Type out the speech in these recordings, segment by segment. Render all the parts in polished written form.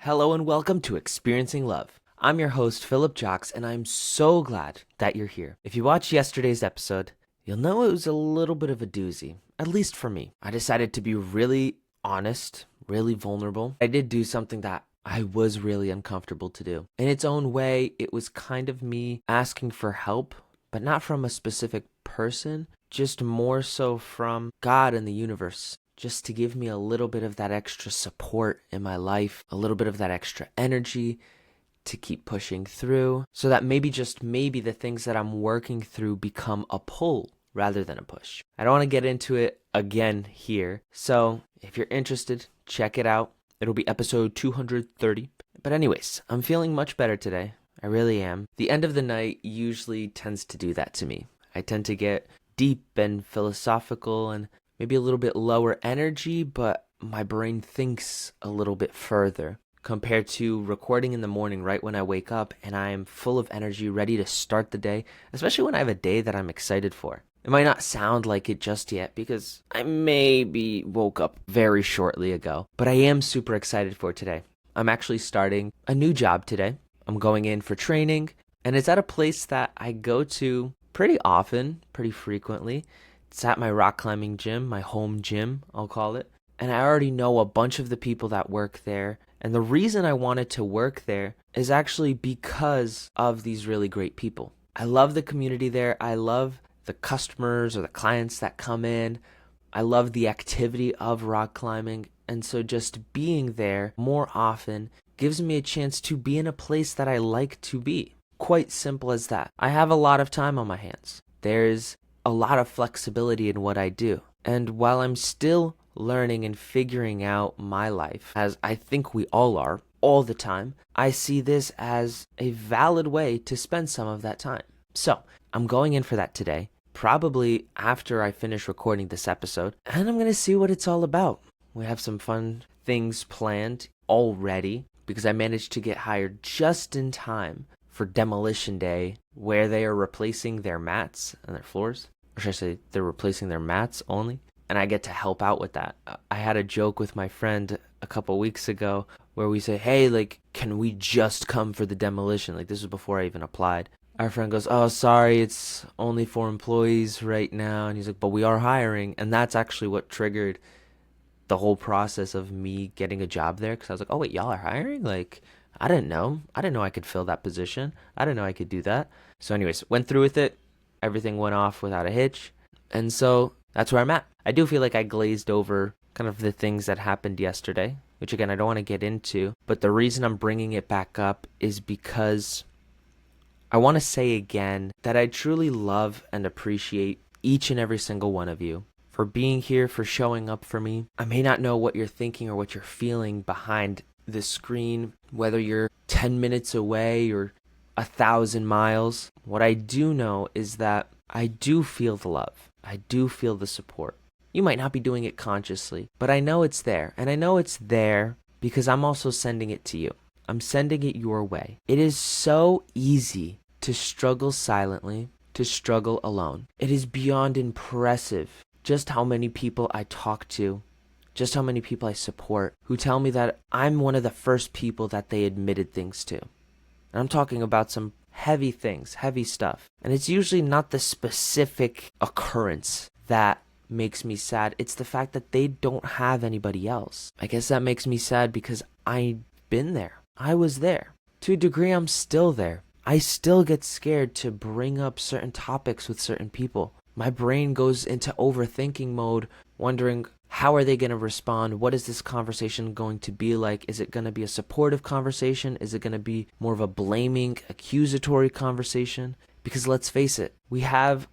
Hello and welcome to Experiencing Love. I'm your host, Philip Jocks, and I'm so glad that you're here. If you watched yesterday's episode, you'll know it was a little bit of a doozy, at least for me. I decided to be really honest, really vulnerable. I did do something that I was really uncomfortable to do. In its own way, it was kind of me asking for help, but not from a specific person, just more so from God and the universe, just to give me a little bit of that extra support in my life, a little bit of that extra energy to keep pushing through, so that maybe, just maybe, the things that I'm working through become a pull rather than a push. I don't want to get into it again here, so if you're interested, check it out. It'll be episode 230. But anyways, I'm feeling much better today. I really am. The end of the night usually tends to do that to me. I tend to get deep and philosophical and maybe a little bit lower energy, but my brain thinks a little bit further compared to recording in the morning right when I wake up and I'm full of energy, ready to start the day, especially when I have a day that I'm excited for. It might not sound like it just yet because I maybe woke up very shortly ago, but I am super excited for today. I'm actually starting a new job today. I'm going in for training, and it's at a place that I go to pretty often, pretty frequently. It's at my rock climbing gym, my home gym, I'll call it. And I already know a bunch of the people that work there. And the reason I wanted to work there is actually because of these really great people. I love the community there. I love the customers or the clients that come in. I love the activity of rock climbing. And so just being there more often gives me a chance to be in a place that I like to be. Quite simple as that. I have a lot of time on my hands. There's a lot of flexibility in what I do. And while I'm still learning and figuring out my life, as I think we all are, all the time, I see this as a valid way to spend some of that time. So I'm going in for that today, probably after I finish recording this episode, and I'm going to see what it's all about. We have some fun things planned already because I managed to get hired just in time for demolition day, where they are replacing their mats and their floors. Or should I say they're replacing their mats only? And I get to help out with that. I had a joke with my friend a couple weeks ago where we say, hey, like, can we just come for the demolition? Like, this was before I even applied. Our friend goes, oh, sorry, it's only for employees right now. And he's like, but we are hiring. And that's actually what triggered the whole process of me getting a job there. Because I was like, oh, wait, y'all are hiring? Like, I didn't know. I didn't know I could fill that position. I didn't know I could do that. So anyways, went through with it. Everything went off without a hitch. And so that's where I'm at. I do feel like I glazed over kind of the things that happened yesterday, which again, I don't want to get into. But the reason I'm bringing it back up is because I want to say again that I truly love and appreciate each and every single one of you for being here, for showing up for me. I may not know what you're thinking or what you're feeling behind the screen, whether you're 10 minutes away or 1,000 miles. What I do know is that I do feel the love. I do feel the support. You might not be doing it consciously, but I know it's there. And I know it's there because I'm also sending it to you. I'm sending it your way. It is so easy to struggle silently, to struggle alone. It is beyond impressive just how many people I talk to, just how many people I support, who tell me that I'm one of the first people that they admitted things to. And I'm talking about some heavy things, heavy stuff. And it's usually not the specific occurrence that makes me sad. It's the fact that they don't have anybody else. I guess that makes me sad because I've been there. I was there. To a degree, I'm still there. I still get scared to bring up certain topics with certain people. My brain goes into overthinking mode, wondering, how are they going to respond? What is this conversation going to be like? Is it going to be a supportive conversation? Is it going to be more of a blaming, accusatory conversation? Because let's face it, we have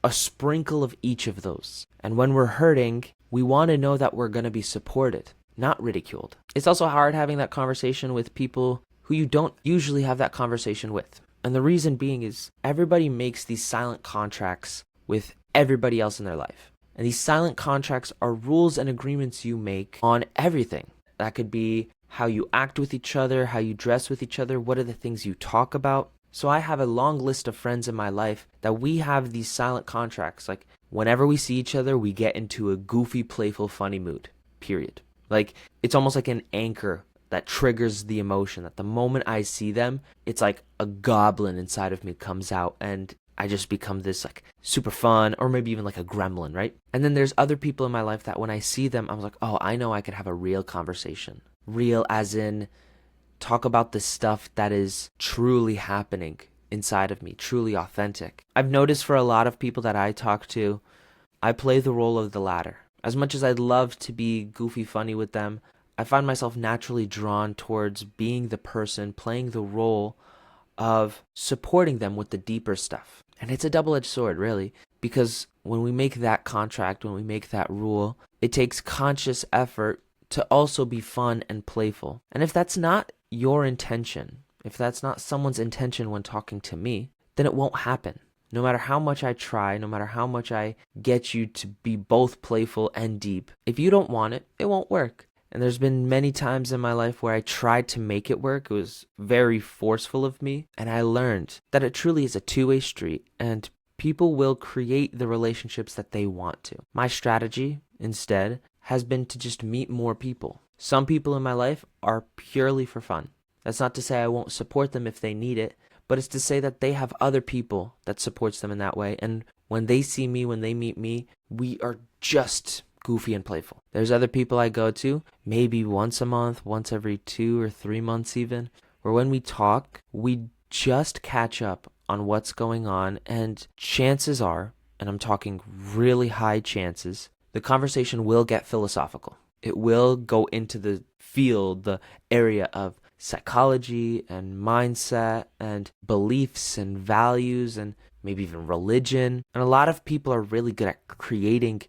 a sprinkle of each of those. And when we're hurting, we want to know that we're going to be supported, not ridiculed. It's also hard having that conversation with people who you don't usually have that conversation with. And the reason being is everybody makes these silent contracts with everybody else in their life. And these silent contracts are rules and agreements you make on everything. That could be how you act with each other, how you dress with each other, what are the things you talk about. So I have a long list of friends in my life that we have these silent contracts. Like whenever we see each other, we get into a goofy, playful, funny mood, period. Like it's almost like an anchor that triggers the emotion, that the moment I see them, it's like a goblin inside of me comes out and I just become this like super fun, or maybe even like a gremlin, right? And then there's other people in my life that when I see them, I'm like, oh, I know I could have a real conversation. Real as in talk about the stuff that is truly happening inside of me, truly authentic. I've noticed for a lot of people that I talk to, I play the role of the latter. As much as I'd love to be goofy funny with them, I find myself naturally drawn towards being the person playing the role of supporting them with the deeper stuff. And it's a double-edged sword, really, because when we make that contract, when we make that rule, it takes conscious effort to also be fun and playful. And if that's not your intention, if that's not someone's intention when talking to me, then it won't happen. No matter how much I try, no matter how much I get you to be both playful and deep, if you don't want it, it won't work. And there's been many times in my life where I tried to make it work. It was very forceful of me. And I learned that it truly is a two-way street and people will create the relationships that they want to. My strategy, instead, has been to just meet more people. Some people in my life are purely for fun. That's not to say I won't support them if they need it, but it's to say that they have other people that supports them in that way. And when they see me, when they meet me, we are just goofy and playful. There's other people I go to, maybe once a month, once every 2 or 3 months even, where when we talk, we just catch up on what's going on, and chances are, and I'm talking really high chances, the conversation will get philosophical. It will go into the field, the area of psychology and mindset and beliefs and values and maybe even religion. And a lot of people are really good at creating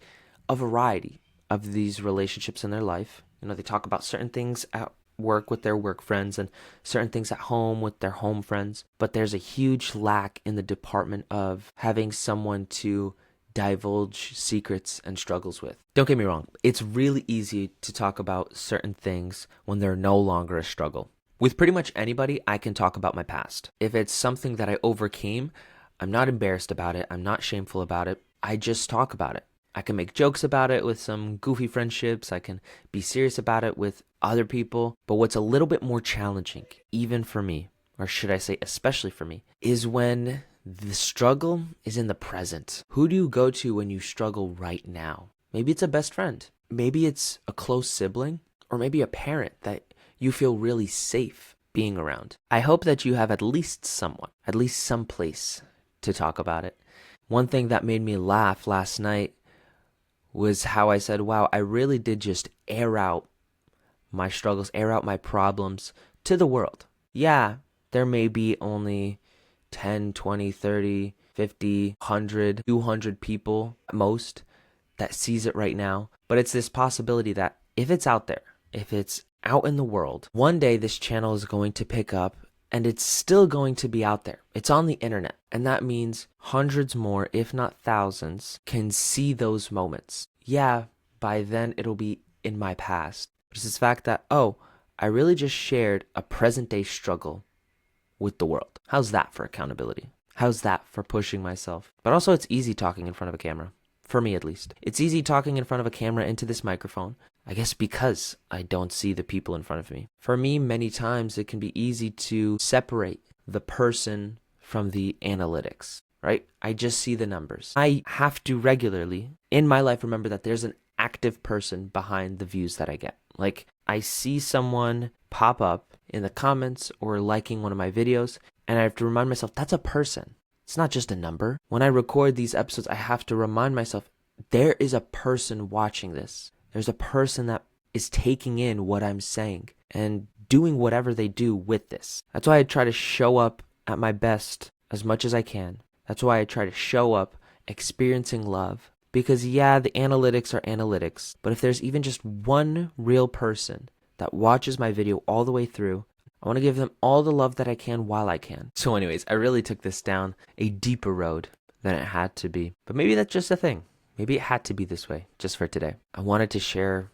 a variety of these relationships in their life. You know, they talk about certain things at work with their work friends and certain things at home with their home friends. But there's a huge lack in the department of having someone to divulge secrets and struggles with. Don't get me wrong, it's really easy to talk about certain things when they're no longer a struggle. With pretty much anybody, I can talk about my past. If it's something that I overcame, I'm not embarrassed about it. I'm not shameful about it. I just talk about it. I can make jokes about it with some goofy friendships. I can be serious about it with other people. But what's a little bit more challenging, even for me, or should I say especially for me, is when the struggle is in the present. Who do you go to when you struggle right now? Maybe it's a best friend. Maybe it's a close sibling, or maybe a parent that you feel really safe being around. I hope that you have at least someone, at least some place to talk about it. One thing that made me laugh last night was how I said, wow, I really did just air out my struggles, air out my problems to the world. Yeah, there may be only 10, 20, 30, 50, 100, 200 people at most that sees it right now. But it's this possibility that if it's out there, if it's out in the world, one day this channel is going to pick up and it's still going to be out there. It's on the internet. And that means hundreds more, if not thousands, can see those moments. Yeah, by then it'll be in my past. But it's this fact that, oh, I really just shared a present day struggle with the world. How's that for accountability? How's that for pushing myself? But also it's easy talking in front of a camera. For me at least. It's easy talking in front of a camera into this microphone. I guess because I don't see the people in front of me. For me, many times it can be easy to separate the person from the analytics, right? I just see the numbers. I have to regularly in my life remember that there's an active person behind the views that I get. Like I see someone pop up in the comments or liking one of my videos, and I have to remind myself that's a person. It's not just a number. When I record these episodes, I have to remind myself there is a person watching this. There's a person that is taking in what I'm saying and doing whatever they do with this. That's why I try to show up at my best as much as I can. That's why I try to show up experiencing love. Because yeah, the analytics are analytics, but if there's even just one real person that watches my video all the way through, I want to give them all the love that I can while I can. So anyways, I really took this down a deeper road than it had to be. But maybe that's just a thing. Maybe it had to be this way just for today. I wanted to share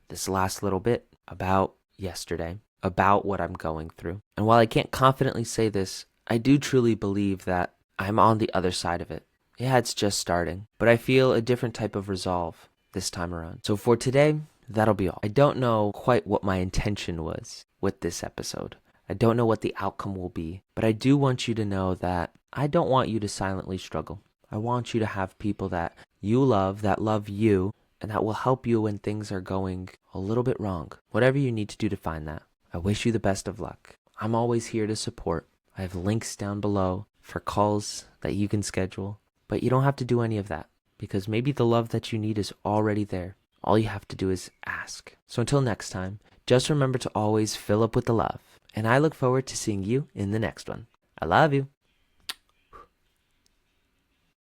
this last little bit about yesterday, about what I'm going through. And while I can't confidently say this, I do truly believe that I'm on the other side of it. Yeah, it's just starting, but I feel a different type of resolve this time around. So for today, that'll be all. I don't know quite what my intention was with this episode. I don't know what the outcome will be, but I do want you to know that I don't want you to silently struggle. I want you to have people that you love, that love you, and that will help you when things are going a little bit wrong. Whatever you need to do to find that. I wish you the best of luck. I'm always here to support. I have links down below for calls that you can schedule, but you don't have to do any of that because maybe the love that you need is already there. All you have to do is ask. So until next time, just remember to always fill up with the love, and I look forward to seeing you in the next one. I love you.